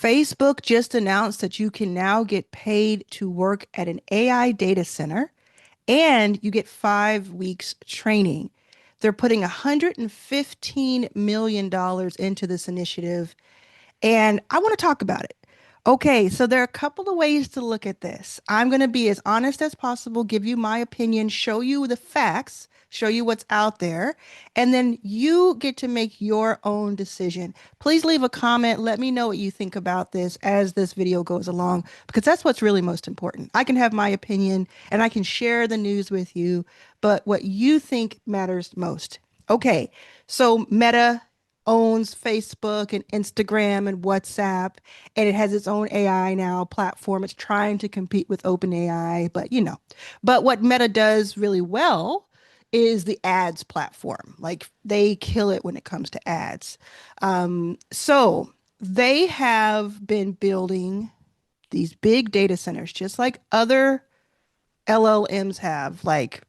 Facebook just announced that you can now get paid to work at an AI data center and you get 5 weeks training. They're putting $115 million into this initiative, and I want to talk about it. Okay, so there are a couple of ways to look at this. I'm going to be as honest as possible, give you my opinion, show you the facts, show you what's out there, and then you get to make your own decision. Please leave a comment. Let me know what you think about this as this video goes along, because that's what's really most important. I can have my opinion and I can share the news with you, but what you think matters most. Okay, so Meta owns Facebook and Instagram and WhatsApp, and it has its own AI now platform. It's trying to compete with OpenAI, but But what Meta does really well is the ads platform. Like they kill it when it comes to ads. So they have been building these big data centers, just like other LLMs have, like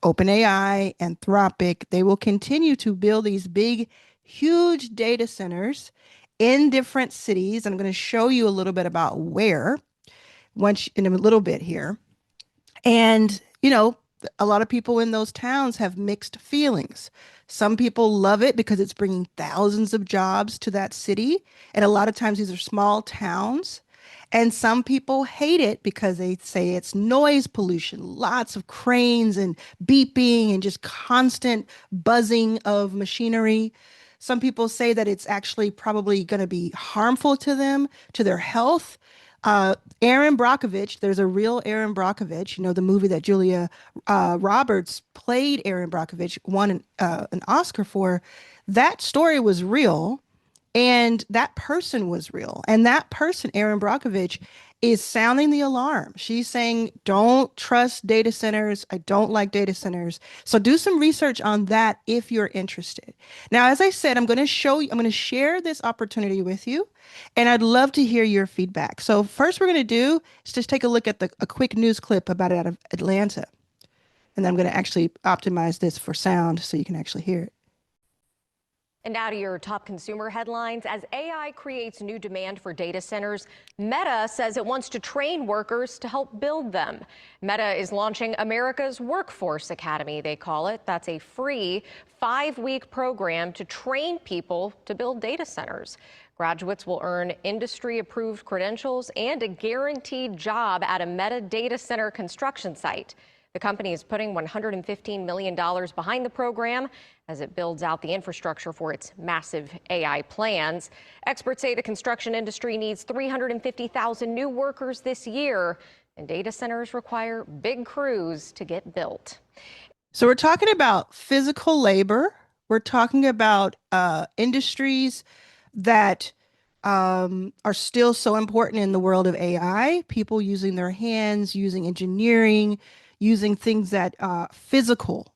OpenAI, Anthropic. They will continue to build these big, huge data centers in different cities. I'm going to show you a little bit about where once in a little bit here. And, a lot of people in those towns have mixed feelings. Some people love it because it's bringing thousands of jobs to that city. And a lot of times these are small towns. And some people hate it because they say it's noise pollution, lots of cranes and beeping and just constant buzzing of machinery. Some people say that it's actually probably going to be harmful to them, to their health. Aaron Brockovich, there's a real Aaron Brockovich, the movie that Julia Roberts played Aaron Brockovich, won an Oscar for. That story was real. And that person was real. And that person, Erin Brockovich, is sounding the alarm. She's saying, don't trust data centers. I don't like data centers. So do some research on that if you're interested. Now, as I said, I'm going to show you, I'm going to share this opportunity with you. And I'd love to hear your feedback. So first we're going to do is just take a look at a quick news clip about it out of Atlanta. And then I'm going to actually optimize this for sound so you can actually hear it. And now to your top consumer headlines. As AI creates new demand for data centers, Meta says it wants to train workers to help build them. Meta is launching America's Workforce Academy, they call it. That's a free 5-week program to train people to build data centers. Graduates will earn industry-approved credentials and a guaranteed job at a Meta data center construction site. The company is putting $115 million behind the program as it builds out the infrastructure for its massive AI plans. Experts say the construction industry needs 350,000 new workers this year, and data centers require big crews to get built. So we're talking about physical labor. We're talking about industries that are still so important in the world of AI, people using their hands, using engineering, using things that physical,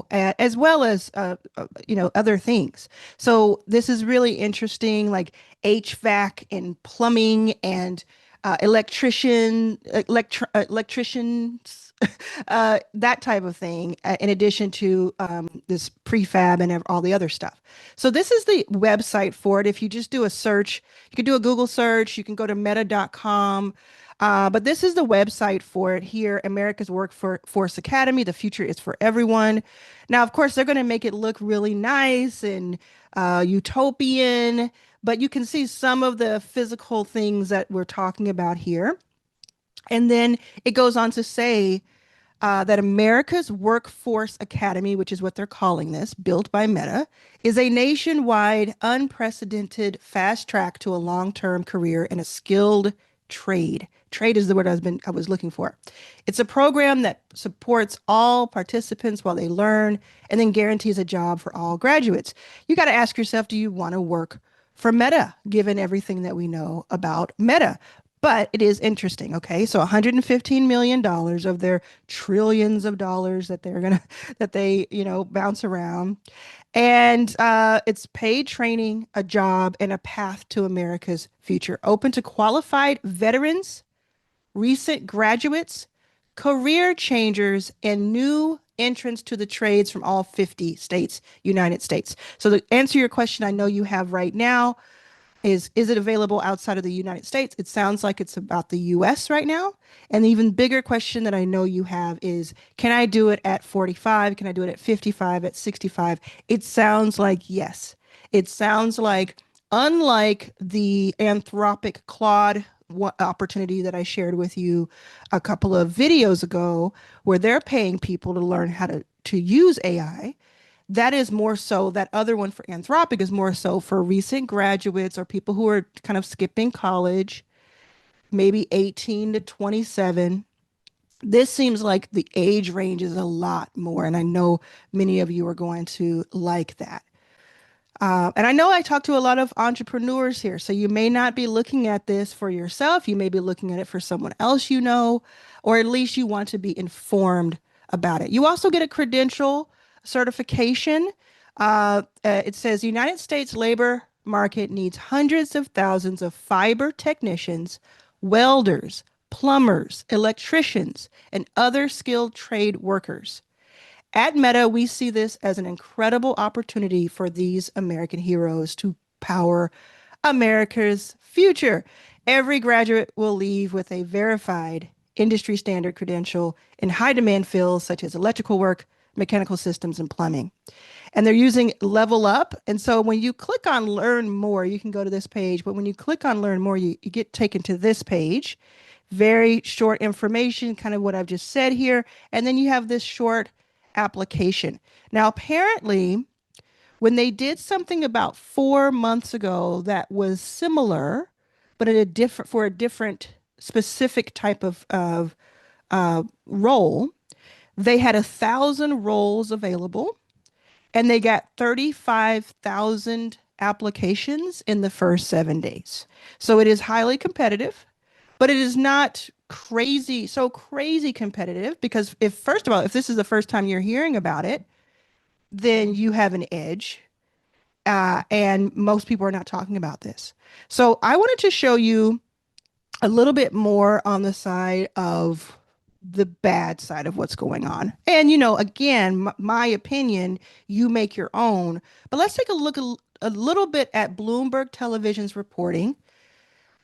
as well as, other things. So this is really interesting, like HVAC and plumbing and electricians, that type of thing, in addition to this prefab and all the other stuff. So this is the website for it. If you just do a search, you can do a Google search, you can go to meta.com. But this is the website for it here, America's Workforce Academy. The future is for everyone. Now, of course, they're going to make it look really nice and utopian, but you can see some of the physical things that we're talking about here. And then it goes on to say that America's Workforce Academy, which is what they're calling this, built by Meta, is a nationwide, unprecedented fast track to a long-term career in a skilled trade. Trade is the word I was looking for. It's a program that supports all participants while they learn and then guarantees a job for all graduates. You got to ask yourself, do you want to work for Meta, given everything that we know about Meta? But it is interesting. Okay, so $115 million of their trillions of dollars that they bounce around, and it's paid training, a job, and a path to America's future, open to qualified veterans, recent graduates, career changers, and new entrants to the trades from all 50 states, United States. So to answer your question, I know you have right now, is it available outside of the United States? It sounds like it's about the US right now. And the even bigger question that I know you have is, can I do it at 45? Can I do it at 55, at 65? It sounds like yes. It sounds like, unlike the Anthropic Claude opportunity that I shared with you a couple of videos ago, where they're paying people to learn how to use AI, that is more so, that other one for Anthropic is more so for recent graduates or people who are kind of skipping college, maybe 18 to 27. This seems like the age range is a lot more, and I know many of you are going to like that. And I know I talk to a lot of entrepreneurs here, so you may not be looking at this for yourself. You may be looking at it for someone else you know, or at least you want to be informed about it. You also get a credential certification. It says United States labor market needs hundreds of thousands of fiber technicians, welders, plumbers, electricians, and other skilled trade workers. At Meta, we see this as an incredible opportunity for these American heroes to power America's future. Every graduate will leave with a verified industry standard credential in high demand fields such as electrical work, mechanical systems, and plumbing. And they're using Level Up. And so when you click on Learn More, you can go to this page. But when you click on Learn More, you get taken to this page. Very short information, kind of what I've just said here. And then you have this short application. Now, apparently, when they did something about 4 months ago that was similar, but in a different, for a different specific type of role, they had 1,000 roles available, and they got 35,000 applications in the first 7 days. So it is highly competitive, but it is not crazy, so crazy competitive, because if, first of all, if this is the first time you're hearing about it, then you have an edge. And most people are not talking about this. So I wanted to show you a little bit more on the side of the bad side of what's going on. And, again, my opinion, you make your own. But let's take a look a little bit at Bloomberg Television's reporting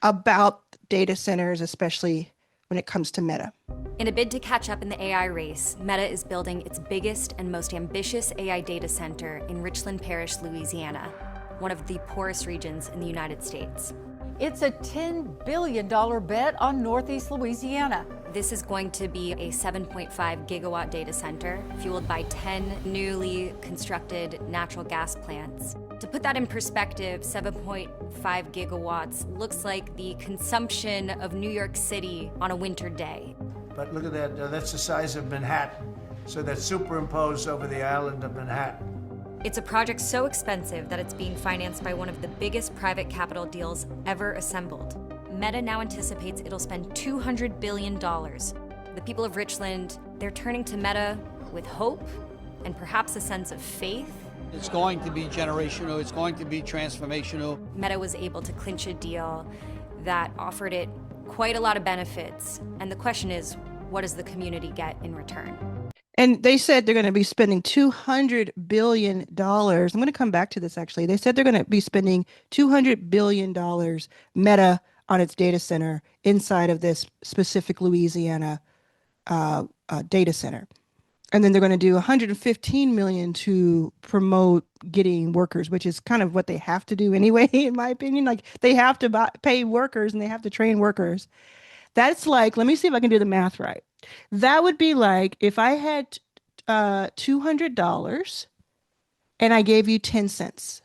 about data centers, especially when it comes to Meta. In a bid to catch up in the AI race, Meta is building its biggest and most ambitious AI data center in Richland Parish, Louisiana, one of the poorest regions in the United States. It's a $10 billion bet on Northeast Louisiana. This is going to be a 7.5 gigawatt data center fueled by 10 newly constructed natural gas plants. To put that in perspective, 7.5 gigawatts looks like the consumption of New York City on a winter day. But look at that, that's the size of Manhattan. So that's superimposed over the island of Manhattan. It's a project so expensive that it's being financed by one of the biggest private capital deals ever assembled. Meta now anticipates it'll spend $200 billion. The people of Richland, they're turning to Meta with hope and perhaps a sense of faith. It's going to be generational, it's going to be transformational. Meta was able to clinch a deal that offered it quite a lot of benefits. And the question is, what does the community get in return? And they said they're going to be spending $200 billion. I'm going to come back to this, actually. They said they're going to be spending $200 billion Meta on its data center inside of this specific Louisiana data center. And then they're going to do $115 million to promote getting workers, which is kind of what they have to do anyway, in my opinion. Like, they have to pay workers and they have to train workers. That's like, let me see if I can do the math right. That would be like if I had $200 and I gave you 10 cents.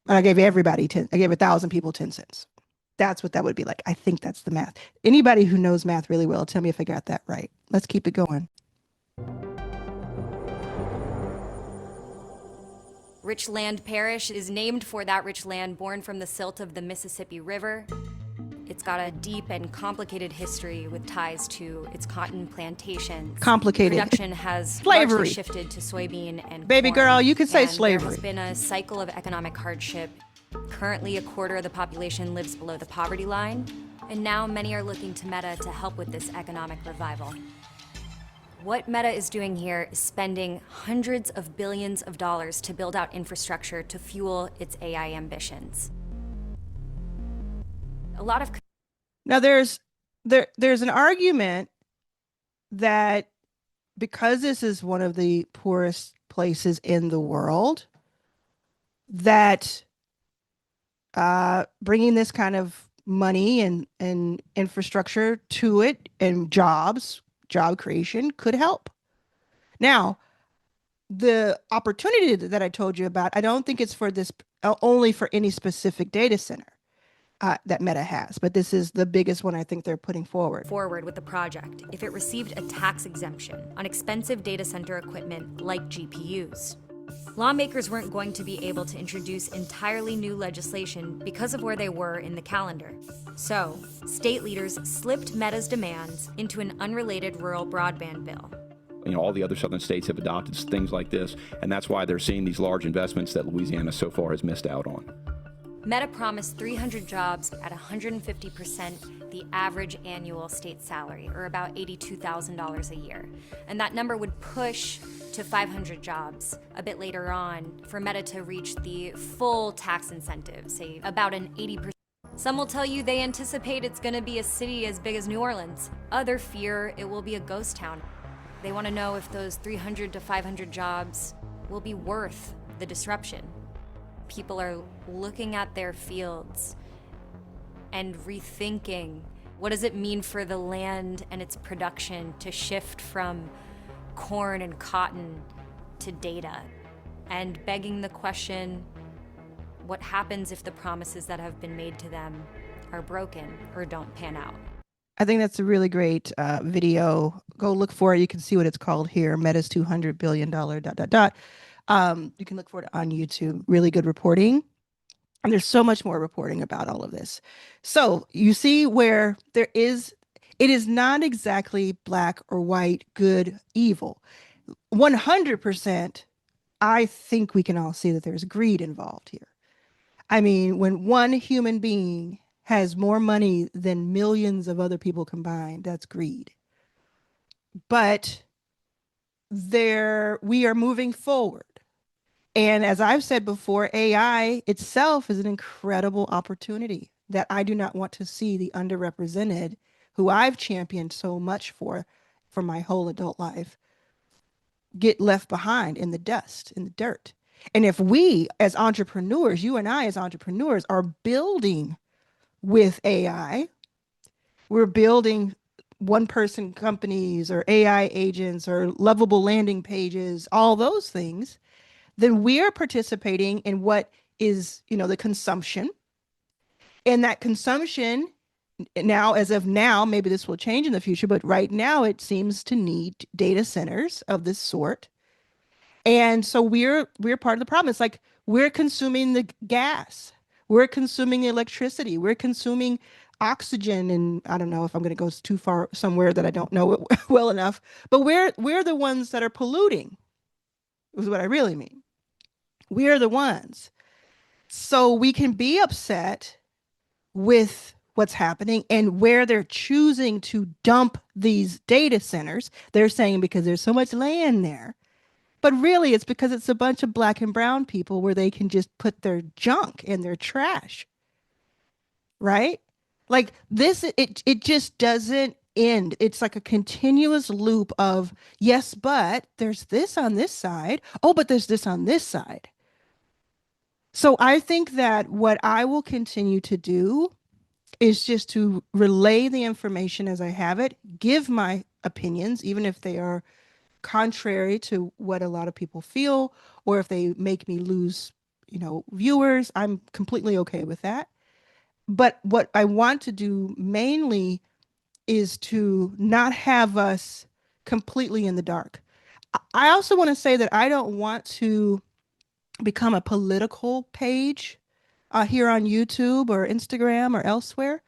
And I gave everybody 10, I gave 1,000 people 10 cents. That's what that would be like. I think that's the math. Anybody who knows math really well, tell me if I got that right. Let's keep it going. Richland Parish is named for that rich land born from the silt of the Mississippi River. It's got a deep and complicated history with ties to its cotton plantations. Complicated. Production has Slavery. largely shifted to soybean and Baby corn, girl, you could say and slavery. There has been a cycle of economic hardship. Currently, a quarter of the population lives below the poverty line, and now many are looking to Meta to help with this economic revival. What Meta is doing here is spending hundreds of billions of dollars to build out infrastructure to fuel its AI ambitions. A lot of Now there's an argument that because this is one of the poorest places in the world, that bringing this kind of money and infrastructure to it and job creation could help. Now, the opportunity that I told you about, I don't think it's for this only for any specific data center that Meta has, but this is the biggest one I think they're putting forward. With the project if it received a tax exemption on expensive data center equipment like GPUs. Lawmakers weren't going to be able to introduce entirely new legislation because of where they were in the calendar. So, state leaders slipped Meta's demands into an unrelated rural broadband bill. All the other southern states have adopted things like this, and that's why they're seeing these large investments that Louisiana so far has missed out on. Meta promised 300 jobs at 150% the average annual state salary, or about $82,000 a year. And that number would push to 500 jobs a bit later on for Meta to reach the full tax incentive, say about an 80%. Some will tell you they anticipate it's going to be a city as big as New Orleans. Others fear it will be a ghost town. They want to know if those 300 to 500 jobs will be worth the disruption. People are looking at their fields and rethinking, what does it mean for the land and its production to shift from corn and cotton to data? And begging the question, what happens if the promises that have been made to them are broken or don't pan out? I think that's a really great video. Go look for it. You can see what it's called here. Meta's $200 billion ... You can look for it on YouTube. Really good reporting. And there's so much more reporting about all of this. So you see where it is not exactly black or white, good, evil. 100%, I think we can all see that there's greed involved here. I mean, when one human being has more money than millions of other people combined, that's greed. But we are moving forward. And as I've said before, AI itself is an incredible opportunity that I do not want to see the underrepresented, who I've championed so much for my whole adult life, get left behind in the dust, in the dirt. And if we as entrepreneurs, you and I as entrepreneurs, are building with AI, we're building one-person companies or AI agents or lovable landing pages, all those things, then we're participating in what is, the consumption. And that consumption now, as of now, maybe this will change in the future, but right now it seems to need data centers of this sort. And so we're part of the problem. It's like we're consuming the gas, we're consuming the electricity, we're consuming oxygen, and I don't know if I'm going to go too far somewhere that I don't know it well enough, but we're the ones that are polluting, is what I really mean. We are the ones. So we can be upset with what's happening and where they're choosing to dump these data centers. They're saying because there's so much land there. But really, it's because it's a bunch of black and brown people where they can just put their junk and their trash. Right? Like this, it just doesn't end. It's like a continuous loop of, yes, but there's this on this side. Oh, but there's this on this side. So I think that what I will continue to do is just to relay the information as I have it, give my opinions, even if they are contrary to what a lot of people feel, or if they make me lose, viewers. I'm completely okay with that. But what I want to do mainly is to not have us completely in the dark. I also want to say that I don't want to become a political page here on YouTube or Instagram or elsewhere.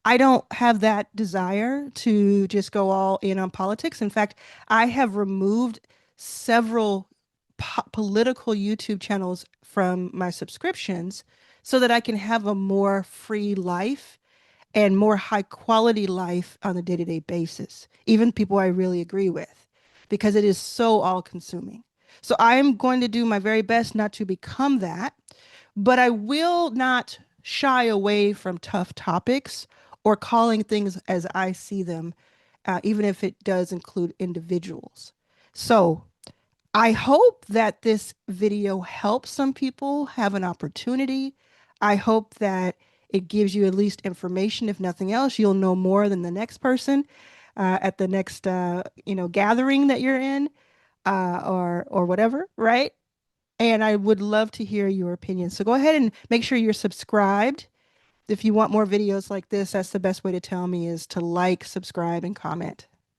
I don't have that desire to just go all in on politics. In fact, I have removed several political YouTube channels from my subscriptions so that I can have a more free life and more high quality life on a day-to-day basis, even people I really agree with. because it is so all consuming. So I'm going to do my very best not to become that, but I will not shy away from tough topics or calling things as I see them, even if it does include individuals. So I hope that this video helps some people have an opportunity. I hope that it gives you at least information. If nothing else, you'll know more than the next person at the next gathering that you're in, or whatever, right? And I would love to hear your opinion. So go ahead and make sure you're subscribed. If you want more videos like this, that's the best way to tell me, is to like, subscribe, and comment.